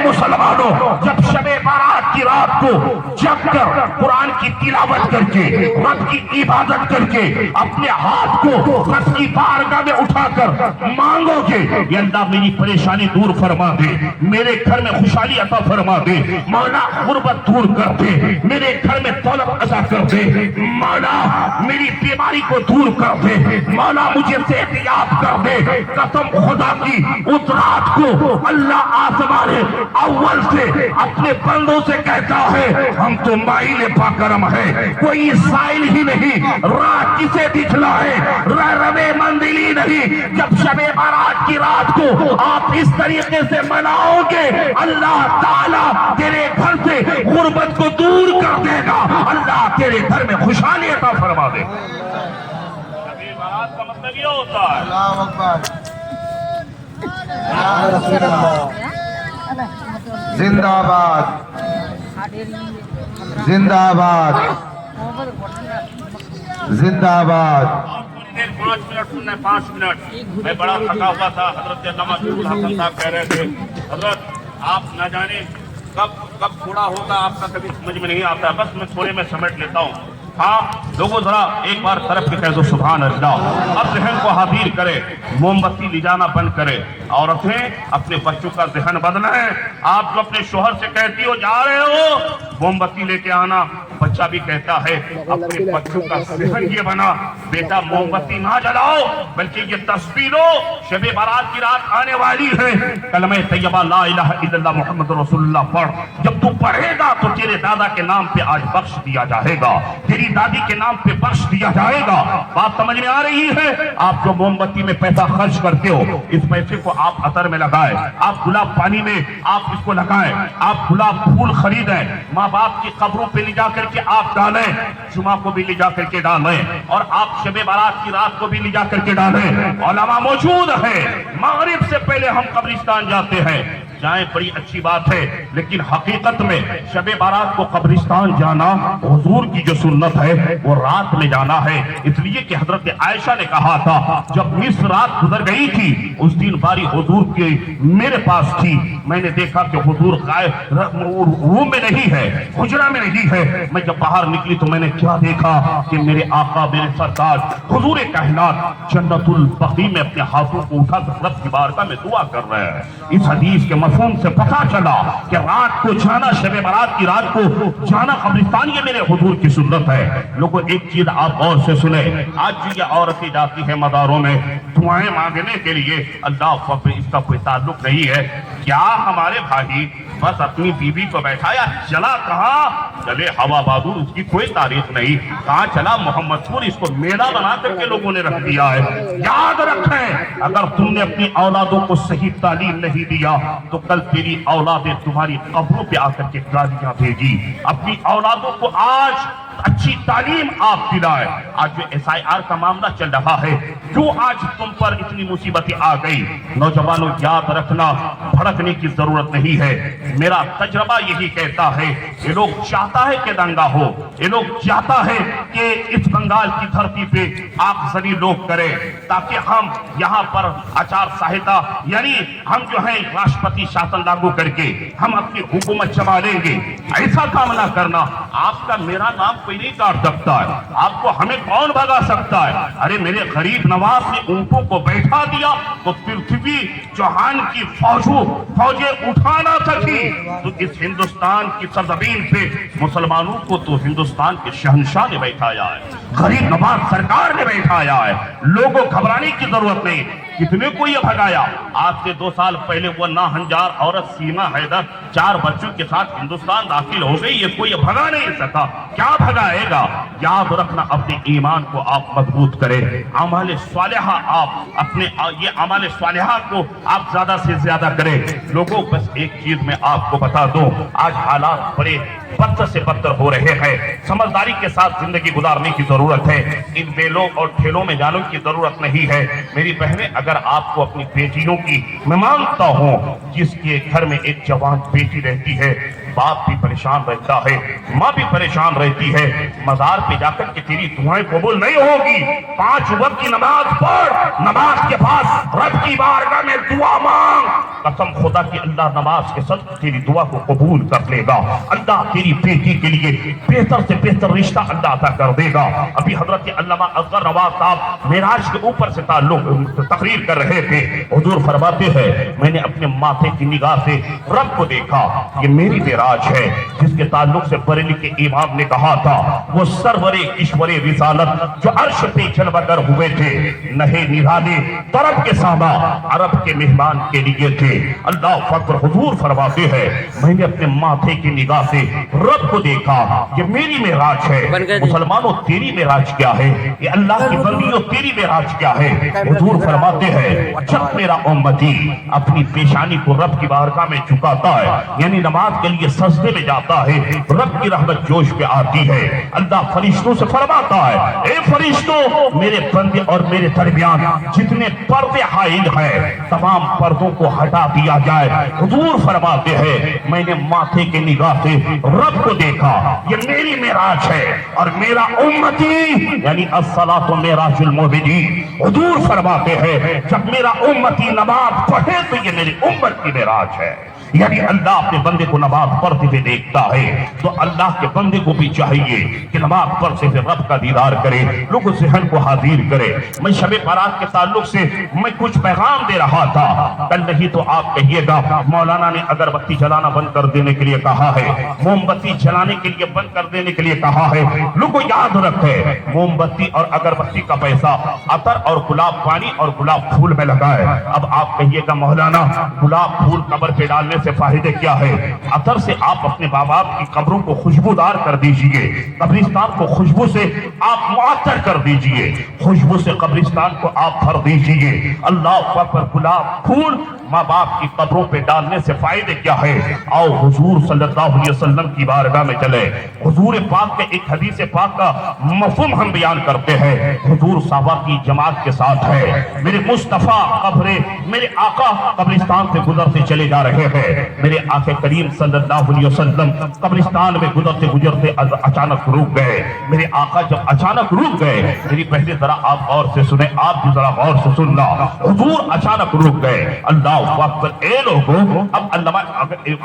मुसलमानों, जब शबे बारात की रात को जग कर कुरान की तिलावत करके, रब की इबादत करके, अपने हाथ को रब की बारगाह में उठाकर मांगोगे, ये अल्लाह मेरी परेशानी दूर फरमा दे, मेरे घर में खुशहाली अता फरमा दे, मौला गुर्बत दूर कर दे, मेरे घर में दौलत अता कर दे, मौला मेरी बीमारी को दूर कर दे, मौला मुझे सेहतियाब कर दे। कसम खुदा की, उस रात को अल्लाह आसमान अव्वल से अपने बंदों से कहता है, हम तो माइल पाकरम है, कोई साइल ही नहीं, राह किसे दिखलाए, रवे मंदिली नहीं। जब शबे बारात की रात को आप इस तरीके से मनाओगे, अल्लाह ताला तेरे घर से गुर्बत को दूर कर देगा, अल्लाह तेरे घर में खुशहाली अता फरमा देगा। शबे बारात का मतलब ये होता है। अल्लाह अकबर, जिंदाबाद जिंदाबाद जिंदाबाद। 5 मिनट सुनना है, 5 मिनट। मैं बड़ा थका हुआ था, हजरत नवाजुल हसन साहब कह रहे थे, हजरत आप न जाने कब थोड़ा होगा, आपका कभी समझ में नहीं आता, बस मैं थोड़े में समेट लेता हूँ। हाँ लोगों, जरा एक बार तरफ के कह दो सुभान अल्लाह। अब जहन को हाजिर करे, मोमबत्ती ले जाना बंद करे। औरतें अपने बच्चों का जहन बदलें। आप जो अपने शोहर से कहती हो जा रहे हो मोमबत्ती लेके आना, बच्चा भी कहता है अपने बच्चों का जहन ये बना, बेटा मोमबत्ती ना जलाओ बल्कि ये तस्बीह लो, शबे बारात की रात आने वाली है, कलमे तैयबा ला इलाहा इल्लल्लाह मुहम्मद रसूलुल्लाह पढ़। जब तू पढ़ेगा तो तेरे दादा के नाम पे आज बख्श दिया जाएगा, तेरी दादी के नाम पे बख्श दिया जाएगा। बात समझ में आ रही है? आप जो मोमबत्ती में पैसा खर्च करते हो, इस पैसे को आप अतर में लगाएं, आप गुलाब पानी में आप इसको लगाएं, आप गुलाब फूल खरीदें, माँ बाप की कब्रों पे ले जाकर के आप डालें, जुमा को भी ले जाकर के डालें, और आप शबे बारात की रात को भी ले जाकर के डालें। उलमा मौजूद है, मगरिब से पहले हम कब्रिस्तान जाते हैं, जाएं, बड़ी अच्छी बात है, लेकिन हकीकत में शबे बारात को कब्रिस्तान जाना हुजूर की जो सुन्नत है वो रात में जाना है। इसलिए कि हजरत आयशा ने कहा था, जब निस रात गुजर गई थी उस दिन बारी हुजूर की मेरे पास थी, मैंने देखा कि हुजूर रूम में नहीं है, हुजरा में नहीं है। मैं जब बाहर निकली तो मैंने क्या देखा कि मेरे आका मेरे सरदार हुजूर कायनात जन्नतुल बकी में अपने हाथों को उठा कर रब की बारगाह में दुआ कर रहे हैं। इस हदीस के मफहूम से पता चला कि रात को जाना, शबे बारात की रात को जाना कब्रिस्तान, ये मेरे हुजूर की सुन्नत है। लोगों, एक चीज आप गौर से सुने, आज ये औरतें जाती है मज़ारों में दुआएं मांगने के लिए, अल्लाह अकबर, इसका कोई ताल्लुक नहीं है। क्या हमारे भाई बस अपनी बीवी को बैठाया, चला कहाँ चले हवा बहादुर, उसकी कोई तारीफ नहीं, कहाँ चला मोहम्मदपुर, इसको मेला बना करके लोगों ने रख दिया है। याद रखें, अगर तुमने अपनी औलादों को सही तालीम नहीं दिया तो कल तेरी औलादें तुम्हारी कब्रों पे आकर के गालियां भेजी। अपनी औलादों को आज अच्छी तालीम आप दिलाए। आज जो SIR का मामला चल रहा है, क्यों आज तुम पर इतनी मुसीबतें आ गई? नौजवानों, याद रखना, भड़कने की जरूरत नहीं है। मेरा तजर्बा यही कहता है, ये लोग चाहता है कि दंगा हो, ये लोग चाहता है कि इस बंगाल की धरती पे आगजनी लोग करें, ताकि हम यहाँ पर आचार संहिता यानी हम जो है राष्ट्रपति शासन लागू करके हम अपनी हुकूमत चला लेंगे। ऐसा काम ना करना। आपका मेरा नाम कोई नहीं काट सकता है, आपको हमें कौन भगा सकता है? अरे मेरे गरीब नवाज ने ऊंटों को बैठा दिया तो पृथ्वी चौहान की फौजें उठा ना सकी, तो इस हिंदुस्तान की सरजमीन पे मुसलमानों को तो हिंदुस्तान के शहंशाह ने बैठाया है, गरीब नवाज सरकार ने बैठाया है। लोगों घबराने की जरूरत नहीं। कितने को ये भगाया? आज से 2 साल पहले वो नाहंजार औरत सीमा हैदर 4 बच्चों के साथ हिंदुस्तान दाखिल हो गई, ये कोई भगा नहीं सका। क्या भगाएगा? याद रखना, अपने ईमान को आप मजबूत करें, अमाल स्वालिहा आप अपने ये अमाल स्वालिहा को आप ज्यादा से ज्यादा करें। लोगों, बस एक चीज मैं आपको बता दूं, आज हालात बड़े बदतर से बदतर हो रहे हैं। समझदारी के साथ जिंदगी गुजारने की जरूरत है, इन बेलों और ठेलों में जाने की जरूरत नहीं है। मेरी बहनें, अगर आपको अपनी बेटियों की, मैं मानता हूँ जिसके घर में एक जवान बेटी रहती है, बाप भी परेशान रहता है, माँ भी परेशान रहती है, मजार पे जाकर के तेरी दुआएं कबूल नहीं होगी। 5 वक्त की नमाज पढ़, नमाज के बाद रब की बारगाह में दुआ मांग, कसम खुदा की अल्लाह नमाज के सदक़े तेरी दुआ को कबूल कर लेगा। अल्लाह तेरी बेटी के लिए बेहतर से बेहतर रिश्ता अल्लाह अता कर देगा। अभी हजरत अल्लामा असगर नवाज साहब मेराज के ऊपर से ताल्लुक तकरीर कर रहे थे। हुजूर फरमाते हैं मैंने अपने माथे की निगाह से रब को देखा, ये मेरी मेराज है जिसके ताल्लुक से बरेली के इमाम ने कहा था वो सरवरे ईश्वरे रिसालत जो अर्श पे जलवागर हुए थे, नहे निराले तरफ के सामा अरब के मेहमान के लिए थे। अल्लाह फकर हुजूर फरमाते हैं मैंने अपने माथे की निगाह से रब को देखा, ये मेरी मेराज है। मुसलमानों तेरी मेराज क्या है? ये अल्लाह की बंदियों तेरी मेराज क्या है? हुजूर फरमाते हैं जब मेरा उम्मती अपनी पेशानी को रब की बारगाह में झुकाता है, यानी नमाज के लिए सजदे में जाता है, रब की रहमत जोश पे आती है। अल्लाह फरिश्तों से फरमाता है ए फरिश्तों मेरे बंदे और मेरे दरमियान जितने पर्दे हाइल हैं तमाम पर्दों को हटा दिया जाए। हुजूर फरमाते हैं मैंने माथे के निगाह से रब को देखा, ये मेरी मेराज है और मेरा उम्मती यानी अस्सलातु मेराजुल मुमिनीन। हुजूर फरमाते हैं जब मेरा उम्मती नमाज पढ़े तो ये मेरी उम्मत की मेराज है। यानी अल्लाह अपने बंदे को नमाज पढ़ते हुए देखता है तो अल्लाह के बंदे को भी चाहिए कि नमाज पढ़ते हुए रब का दीदार करे, लोगों ज़हन को हाजिर करे। मैं शबे बारात के ताल्लुक से मैं कुछ पैगाम दे रहा था, कल नहीं तो आप कहिएगा मौलाना ने अगरबत्ती जलाना बंद कर देने के लिए कहा है, मोमबत्ती जलाने के लिए बंद कर देने के लिए कहा है। लोगों याद रखे मोमबत्ती और अगरबत्ती का पैसा अतर और गुलाब पानी और गुलाब फूल में लगाए। अब आप कहिएगा मौलाना गुलाब फूल कब्र पे डालने से फायदे क्या है? अतर से आप अपने माँ बाप की कब्रों को खुशबूदार कर दीजिए, कब्रिस्तान को खुशबू से आप मुअत्तर कर दीजिए, खुशबू से कब्रिस्तान को आप भर दीजिए। अल्लाह पर गुलाब फूल माँ बाप की कब्रों पे डालने से फायदे क्या है? आओ हुजूर सल्लल्लाहु अलैहि वसल्लम की बारगाह में चले। हुजूर पाक के एक हदीस पाक का मफहूम हम बयान करते हैं। हुजूर साहबा की जमात के साथ है, मेरे मुस्तफा कब्रे मेरे आका कब्रिस्तान से गुजरते चले जा रहे हैं। मेरे आके करीम सल्लल्लाहु अलैहि वसल्लम कब्रिस्तान में गुजरते गुजरते अचानक रुक गए। मेरे आका जब अचानक रुक गए, मेरी पहले जरा आप गौर से सुने, आप भी जरा गौर से सुनना। हुजूर अचानक रुक गए। अल्लाह अकबर। ए लोगों अब अल्लामा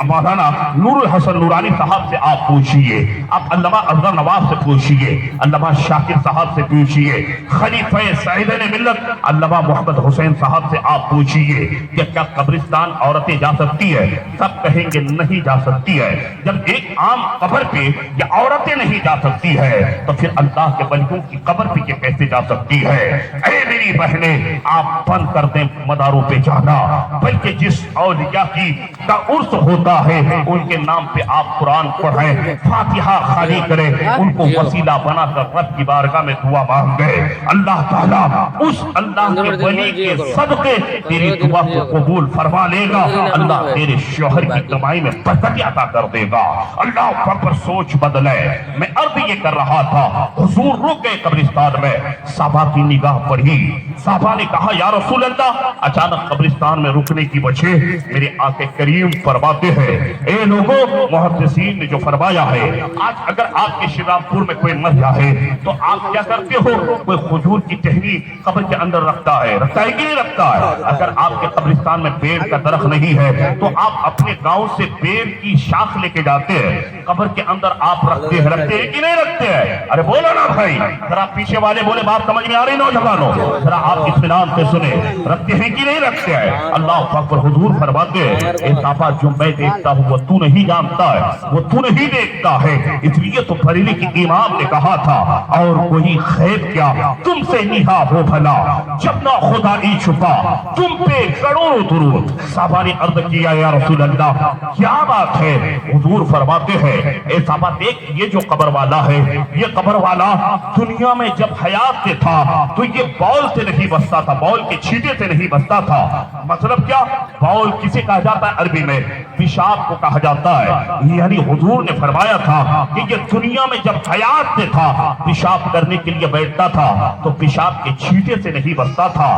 मौलाना नूरुल हसन नूरानी साहब से आप पूछिए, आप अल्लामा अजहर नवाब से पूछिए, अल्लामा शाकिर साहब से पूछिए, खलीफा सईद मिल्लत अल्लामा मोहम्मद हुसैन साहब से आप पूछिए कि क्या कब्रिस्तान औरतें जा सकती है? सब कहेंगे नहीं जा सकती है। जब एक आम कब्र पे ये औरतें नहीं जा सकती है तो फिर अल्लाह के बंदों की कब्र पे ये कैसे जा सकती है? अरे मेरी बहनें आप बंद कर दें मदारों पे जाना, बल्कि जिस औलिया की का उर्स होता है उनके नाम पे आप कुरान पढ़ें, फातिहा खाली करें, उनको वसीला बनाकर रब की बारगाह में दुआ मांगे। अल्लाह ताला उस अल्लाह के वली के सदके तेरी दुआ को कबूल फरमा लेगा। अल्लाह तेरे शोहर की कमाई में बरकत अता कर देगा। अल्लाह पर सोच बदले। मैं अर्ज ये कर रहा था, हुजूर रुक गए कब्रिस्तान में, साहबा की निगाह पड़ी, साहबा ने कहा या रसूल अल्लाह। अचानक कब्रिस्तान में रुकने की वजह मेरे आके करीम फरमाते हैं ए लोगों मुहद्दिसीन ने जो फरमाया है, आज अगर आपके श्रीरामपुर में कोई मर जाए तो आप क्या करते हो? कोई खजूर की टहनी कब्र के अंदर रखता है कि नहीं रखता है? अगर आपके कब्रिस्तान में पेड़ का दरख्त नहीं है तो आप अपने गांव से पेड़ की शाख लेके जाते हैं, कब्र के अंदर आप रखते हैं कि नहीं रखते हैं? अरे बोलो ना भाई, जरा पीछे वाले बोले बात समझ में आ रही नौजवानों, जरा आप इत्मीनान से सुने, रखते हैं कि नहीं रखते हैं? अल्लाह पर हुजूर फरमाते हैं ए साहबा जो मैं देखता हूँ वो तू नहीं जानता है, वो तू नहीं देखता है। इसलिए तो बरेली के इमाम ने कहा था और कोई खैर क्या तुमसे निहा हो भला, जब ना खुदा ही छुपा तुम पे करोड़ों दुरूद। साहबा ने अर्ज किया या रसूल अल्लाह क्या बात है? हुजूर फरमाते हैं ए साहबा देख ये जो कब्र वाला है, ये कब्र वाला दुनिया में जब हयात से था तो ये बौल से नहीं बसता था, बौल के छींटे से नहीं बसता था। मतलब क्या? बौल किसे कहा जाता है अरबी में? पेशाब को कहा जाता है। यानी हुजूर ने फरमाया था कि ये दुनिया में जब हयात से था पेशाब करने के लिए बैठता था तो पेशाब के छींटे से नहीं बसता था।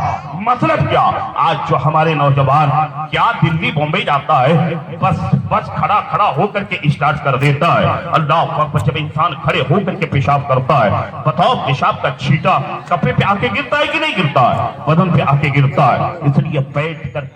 मतलब क्या? आज जो हमारे नौजवान क्या दिल्ली बॉम्बे जाता है बस खड़ा होकर के स्टार्ट कर देता है। अल्लाह अकबर, जब इंसान खड़े होकर के पेशाब करता है, बताओ पेशाब का छींटा कपड़े पे आके गिरता है कि नहीं गिरता है? बदन पे आके गिरता है। इसलिए बैठ कर